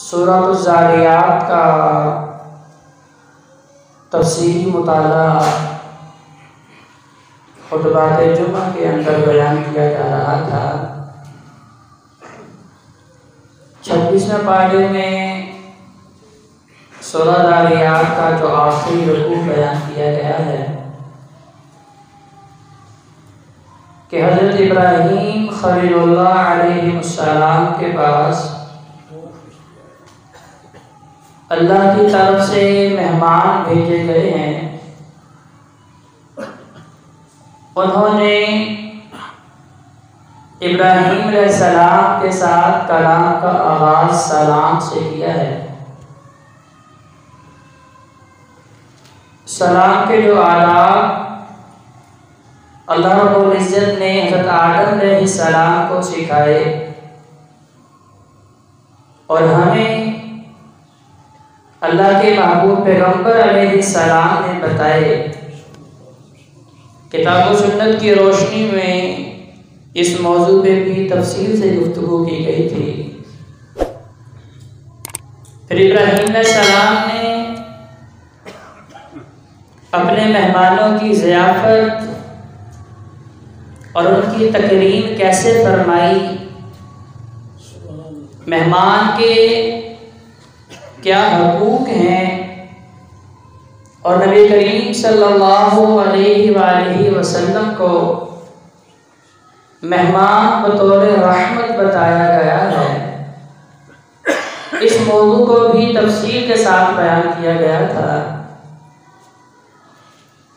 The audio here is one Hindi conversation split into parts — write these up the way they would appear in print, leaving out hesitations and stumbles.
सूरह ज़ारियात का तफसीली मुताला खुतबात जुमा के अंदर बयान किया जा रहा था। 26वें पारे में सूरह ज़ारियात का जो आखिरी रुकू बयान किया गया है कि हज़रत इब्राहीम खलीलुल्लाह अलैहिस्सलाम के पास अल्लाह की तरफ से मेहमान भेजे गए हैं। उन्होंने इब्राहीम अलैहिस्सलाम के साथ कलाम का आगाज़ सलाम से किया है। सलाम के जो आदाब अल्लाह रब्बुल इज़्ज़त ने हज़रत आदम अलैहिस्सलाम को सिखाए और हमें अल्लाह के महबूब पैगम्बर अलैहिस्सलाम ने बताए। किताब व सुन्नत की रोशनी में इस मौजू पे भी तफसील से गुफ्तगू की गई थी। फिर इब्राहीम अलैहिस्सलाम ने अपने मेहमानों की ज़ियाफ़त और उनकी तकरीम कैसे फरमाई, मेहमान के क्या हकूक़ हैं और नबी करीम सल्लल्लाहु अलैहि वसल्लम को मेहमान बतौर रहमत बताया गया है। इस मौजू को भी तफसील के साथ बयान किया गया था।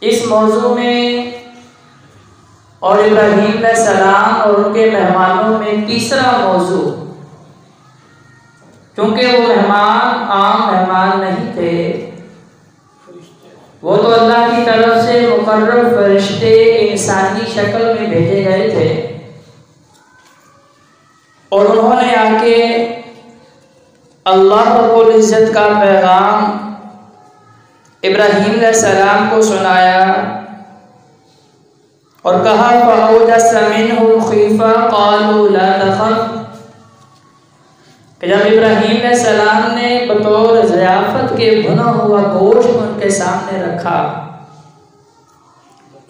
इस मौजू में और इब्राहीम अलैहिस्सलाम और उनके मेहमानों में तीसरा मौजू, क्योंकि वो मेहमान आम मेहमान नहीं थे, वो तो अल्लाह की तरफ से मुकर्रम फरिश्ते इंसानी शक्ल में भेजे गए थे और उन्होंने आके अल्लाह रब्बुल इज़्ज़त का पैगाम इब्राहीम अलैहिस्सलाम को सुनाया और कहा फ़अौजस मिन्हुम ख़ीफ़ा क़ालू ला तख़फ़। जब इब्राहीम अलैहिस्सलाम ने बतौर ज़ियाफ़त के भुना हुआ गोश्त उनके सामने रखा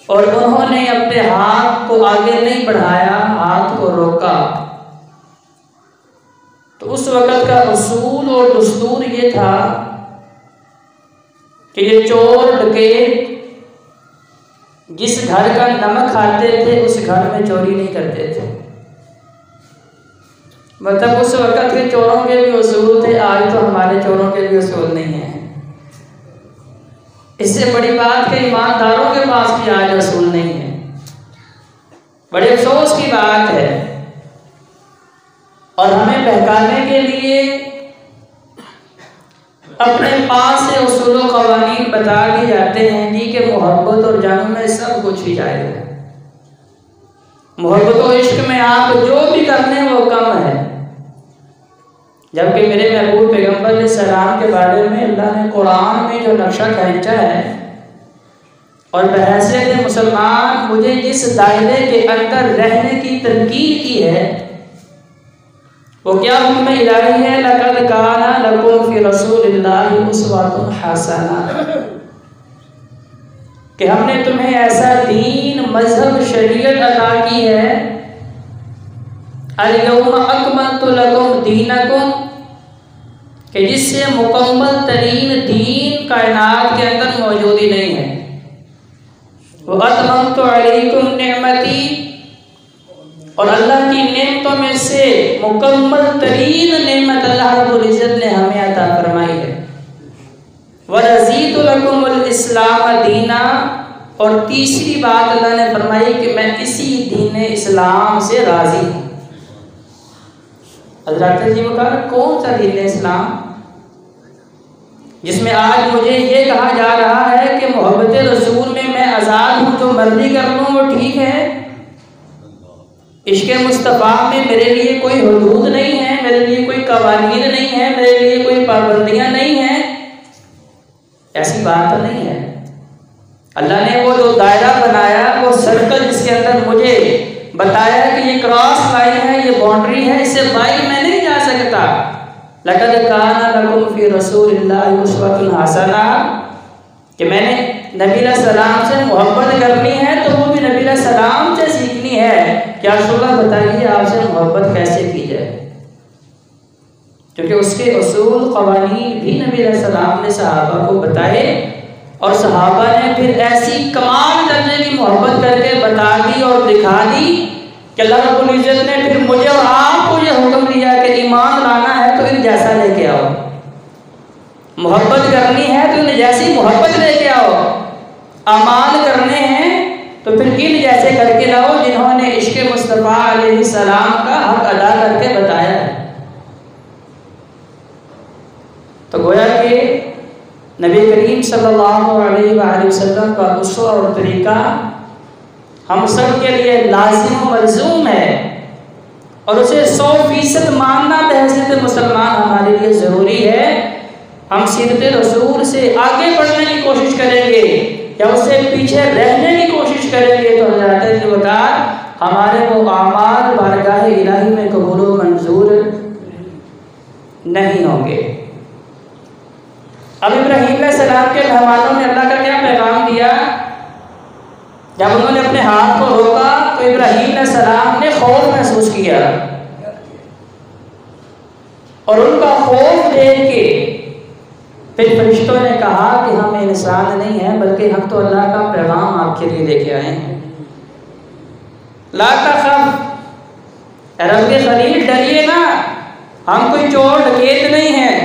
और उन्होंने अपने हाथ को आगे नहीं बढ़ाया, हाथ को रोका, तो उस वक़्त का उसूल और दस्तूर ये था कि ये चोर डकैत जिस घर का नमक खाते थे उस घर में चोरी नहीं करते थे। मतलब उस वक़्त के चोरों के भी उसूल थे, आज तो हमारे चोरों के भी उसूल नहीं है। इससे बड़ी बात कि ईमानदारों के पास भी आज उसूल नहीं है। बड़े अफसोस की बात है और हमें बहकाने के लिए अपने पास से उसूल व क़वानीन बता दिए जाते हैं जी कि मोहब्बत और जंग में सब कुछ ही जायज़ है। मोहब्बत और इश्क में आप जो भी करते हैं वो कम है, जबकि मेरे महबूब पैगम्बर अलैहिस्सलाम के बारे में अल्लाह ने कुरान में जो नक्शा खींचा है और बहैसियत मुसलमान मुझे जिस दायरे के अंदर रहने की तनकीद की है वो क्या हुक्म इलाही है, लक़द काना लकुम फ़ी रसूलिल्लाहि उस्वतुन हसना, कि हमने तुम्हें ऐसा दीन मजहब शरीयत अता की है, अल यौमा अकमलतु लकुम दीनकुम, कि जिससे मुकम्मल तरीन दीन कायनात के अंदर मौजूद ही नहीं है। व अतममतु अलैकुम निअमती, और अल्लाह की नेमतों में से मुकम्मल तरीन नेमत अल्लाह रब्बुल इज़्ज़त ने हमें अता फरमाई है। व रज़ीतु लकुमुल इस्लाम दीना, और तीसरी बात अल्लाह ने फरमाई कि मैं इसी दीन इस्लाम से राज़ी हूँ। हज़रत जी वो कहा कौन सा दीन इस्लाम जिसमें आज मुझे ये कहा जा रहा है कि मोहब्बत रसूल में मैं आज़ाद हूँ, जो मर्जी कर लूँ वो ठीक है, इश्क़ मुस्तफ़ा में मेरे लिए कोई हुदूद नहीं है, मेरे लिए कोई कवानीन नहीं है, मेरे लिए कोई पाबंदियाँ नहीं हैं, ऐसी बात तो नहीं है। अल्लाह ने वो जो दायरा बनाया, वो सर्कल जिसके अंदर मुझे बताया कि ये क्रॉस लाइन है, ये बाउंड्री है, इससे बाहर मैं नहीं जा सकता। लक़द काना लकुम फ़ी रसूलिल्लाहि उस्वतुन हसना, कि मैंने नबी अलैहिस्सलाम से मोहब्बत करनी है तो वो भी नबी अलैहिस्सलाम से सीखनी है। क्या रसूलुल्लाह बताइए आपसे मोहब्बत कैसे की जाए, क्योंकि उसके उसूल क़वानीन भी नबी अलैहिस्सलाम ने सहाबा को बताए और सहाबा ने फिर ऐसी कमाल दर्जे की मोहब्बत करके बता दी और दिखा दी कि अल्लाह रब्बुल इज़्ज़त ने फिर मुझे और आपको ये हुक्म दिया कि ईमान लाना है तो इन जैसा लेके आओ, मोहब्बत करनी है तो इन जैसी मोहब्बत लेके आओ, अमाल करने हैं तो फिर इन जैसे करके लाओ जिन्होंने इश्क़ मुस्तफ़ा अलैहिस्सलाम का हक अदा करके बताया है। तो गोया कि नबी करीम सल्लल्लाहु अलैहि वसल्लम का उस्वा और तरीका हम सब के लिए लाज़िम व मलज़ूम है और उसे 100% मानना बहैसियत मुसलमान हमारे लिए ज़रूरी है। हम सीरत रसूल से आगे बढ़ने की कोशिश करेंगे या उससे पीछे रहने की कोशिश करेंगे तो हज़रत की वक़ार हमारे वो आमाल बारगाह इलाही में कबूल व मंजूर नहीं होंगे। अब इब्राहीम अलैहिस्सलाम के मेहमानों ने अल्लाह का क्या पैगाम दिया? जब उन्होंने अपने हाथ को रोका तो इब्राहीम अलैहिस्सलाम ने खौफ महसूस किया और उनका खौफ देख के फिर फरिश्तों ने कहा कि हम इंसान नहीं हैं बल्कि हम तो अल्लाह का पैगाम आपके लिए लेके आए हैं। ला तख़फ़, रब के खलील डरिए ना, हम कोई चोर डकैत नहीं हैं।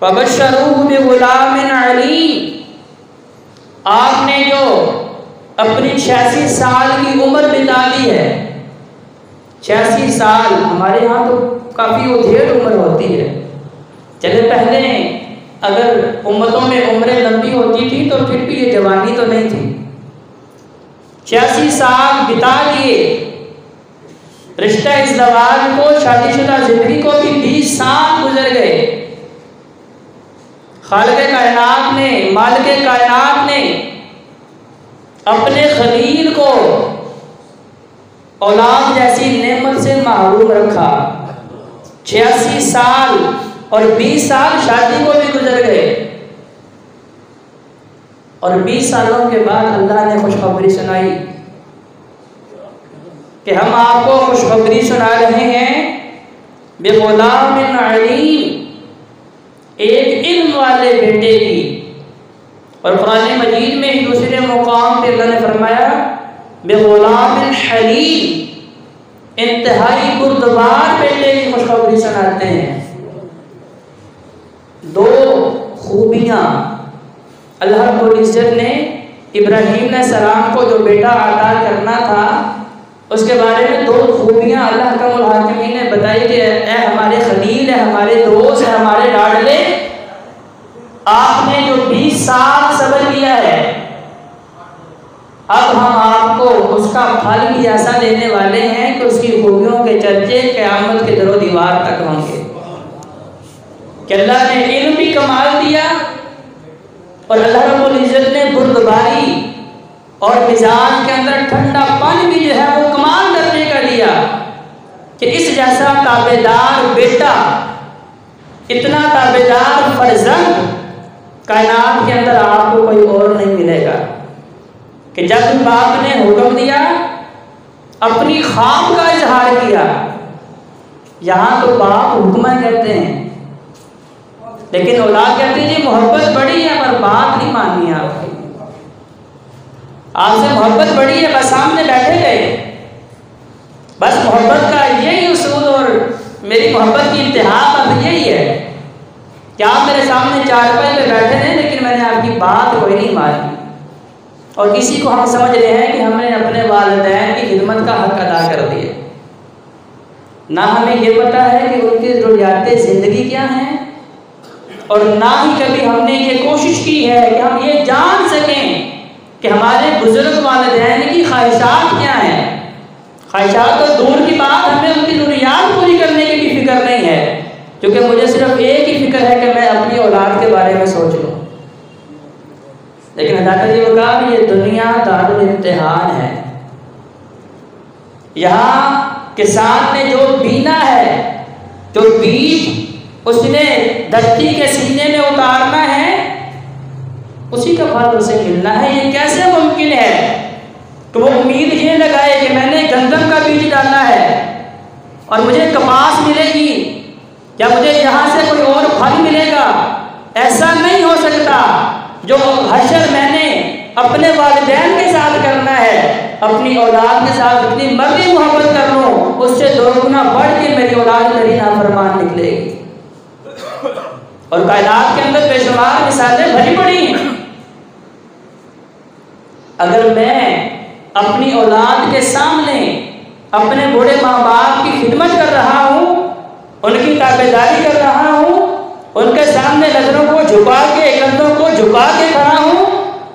वबश्शरूहु बिग़ुलामिन अलीम, आपने जो अपनी 86 साल की उम्र बिता दी है, 86 साल हमारे यहाँ तो काफ़ी उधेड़ उम्र होती है। चले पहले अगर उम्मतों में उम्रें लंबी होती थी तो फिर भी ये जवानी तो नहीं थी। 86 साल बिता दिए, रिश्ता इज़्दवाज को, शादीशुदा ज़िंदगी को भी 20 साल गुजर गए। खालिक़े कायनात ने, मालिके कायनात ने अपने खलील को औलाद जैसी नेमत से महरूम रखा। 86 साल और 20 साल शादी को भी गुजर गए और 20 सालों के बाद अल्लाह ने खुशखबरी सुनाई कि हम आपको खुशखबरी सुना रहे हैं बिग़ुलामिन अलीम, एक इल्म वाले बेटे की। और कुरान मजीद में ही दूसरे मुकाम पे अल्लाह ने फरमाया बिग़ुलामिन हलीम, इंतहाई बुर्दबार बेटे की खुशखबरी सुनाते हैं। 2 खूबियाँ अल्लाह रब्बुल इज़्ज़त ने इब्राहीम अलैहिस्सलाम को जो बेटा अता करना था उसके बारे में 2 खूबियाँ अल्लाह अहकमुल हाकिमीन ने बताई कि ए हमारे खलील है, हमारे दोस्त है, हमारे लाडले, आपने जो 20 साल सब्र किया है अब हम आपको उसका फल भी ऐसा देने वाले हैं कि उसकी खूबियों के चर्चे क़यामत के दरो दीवार तक होंगे। कि अल्लाह ने इल्म भी कमाल दिया और अल्लाह रब्बुल इज़्ज़त ने बुर्दबारी और मिजाज के अंदर ठंडापन भी जो है वो कमाल दर्जे का दिया कि इस जैसा ताबेदार बेटा, इतना ताबेदार फर्जंद कायनात के अंदर आपको कोई और नहीं मिलेगा। कि जब बाप ने हुक्म दिया, अपनी ख्वाब का इजहार किया, यहाँ तो बाप हुक्म कहते हैं लेकिन औलाद कहती है जी मोहब्बत बड़ी है पर बात नहीं माननी आपकी, आपसे मोहब्बत बड़ी है बस सामने बैठे गए, बस मोहब्बत का यही उसूल और मेरी मोहब्बत की इंतहा बस यही है कि आप मेरे सामने चारपाई पे बैठे हैं लेकिन मैंने आपकी बात कोई नहीं मानी। और किसी को हम समझ रहे हैं कि हमने अपने वालिदैन की खिदमत का हक अदा कर दिया, ना हमें ये पता है कि उनकी ज़रूरियात ज़िंदगी क्या हैं और ना ही कभी हमने ये कोशिश की है कि हम ये जान सकें कि हमारे बुजुर्ग वालिदैन की ख्वाहिशात क्या हैं। ख्वाहिशात तो दूर की बात, हमें उनकी ज़रूरियात पूरी करने की भी फिक्र नहीं है, क्योंकि मुझे सिर्फ एक ही फिक्र है कि मैं अपनी औलाद के बारे में सोच लूँ। लेकिन हज़रत जी वक़ार ये दुनिया दारुल इम्तिहान है। यहाँ किसान ने जो बीना है, जो बीज उसने धरती के सीने में उतारना है, उसी का फल उसे मिलना है। ये कैसे मुमकिन है कि वो उम्मीद ये लगाए कि मैंने गंदम का बीज डालना है और मुझे कपास मिलेगी या मुझे यहाँ से कोई और फल मिलेगा? ऐसा नहीं हो सकता। जो हशर मैंने अपने वालिदैन के साथ करना है, अपनी औलाद के साथ जितनी मर्जी मोहब्बत कर लूँ, उससे 2 गुना बढ़ के मेरी औलाद मेरी नाफरमान निकलेगी। और कायनात के अंदर बेशुमार मिसालें भरी पड़ी हैं। अगर मैं अपनी औलाद के सामने अपने बूढ़े माँ बाप की खिदमत कर रहा हूँ, उनकी ताबेदारी कर रहा हूँ, उनके सामने नजरों को झुका के, कंधों को झुका के खड़ा हूँ,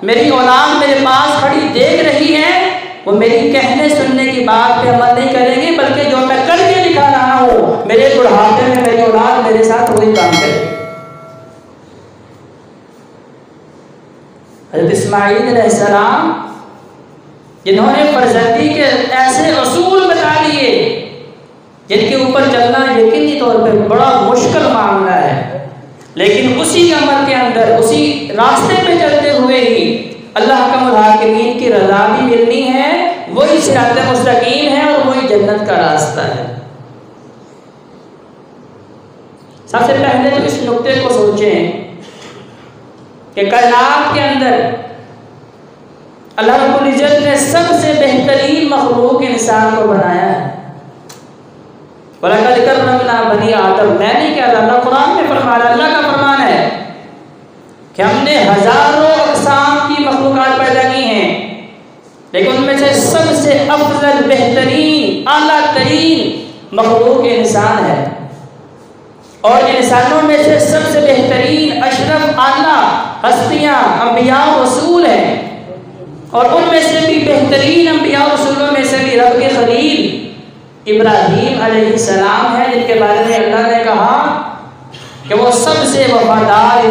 मेरी औलाद मेरे पास खड़ी देख रही है, वो मेरी कहने सुनने की बात पे अमल नहीं करेंगे, बल्कि जो मैं करके दिखा रहा हूँ मेरे बुढ़ापे में मेरी औलाद मेरे साथ वही काम करेगी। हज़रत इस्माईल अलैहिस्सलाम जिन्होंने फर्जंदी के ऐसे असूल बता दिए जिनके ऊपर चलना यकीनी तौर पर बड़ा मुश्किल मामला है, लेकिन उसी अमल के अंदर, उसी रास्ते पे चलते हुए ही अल्लाह का मुहाकिमीन की रज़ा भी मिलनी है, वही सिरात मुस्तकीम है और वही जन्नत का रास्ता है। सबसे पहले तो इस नुक्ते को सोचें कि कायनात के अंदर अल्लाह रब्बुल इज्जत ने सबसे बेहतरीन मखलूक इंसान को बनाया है। वलक़द कर्रमना बनी आदम, मैं नहीं कह रहा, अल्लाह कुरान में फरमा रहा, अल्लाह का फरमान है कि हमने हजारों अक़साम की मखलूक़ात पैदा की हैं, लेकिन उनमें से सबसे अफजल, बेहतरीन, आला तरीन मखलूक इंसान है। और इंसानों में से सबसे बेहतरीन, अशरफ, आला हस्तियाँ अंबिया रसूल हैं, और उनमें से भी बेहतरीन अंबिया रसूलों में से भी रब के खलील इब्राहीम अलैहिस्सलाम है, जिनके बारे में अल्लाह ने कहा कि वो सबसे वफादार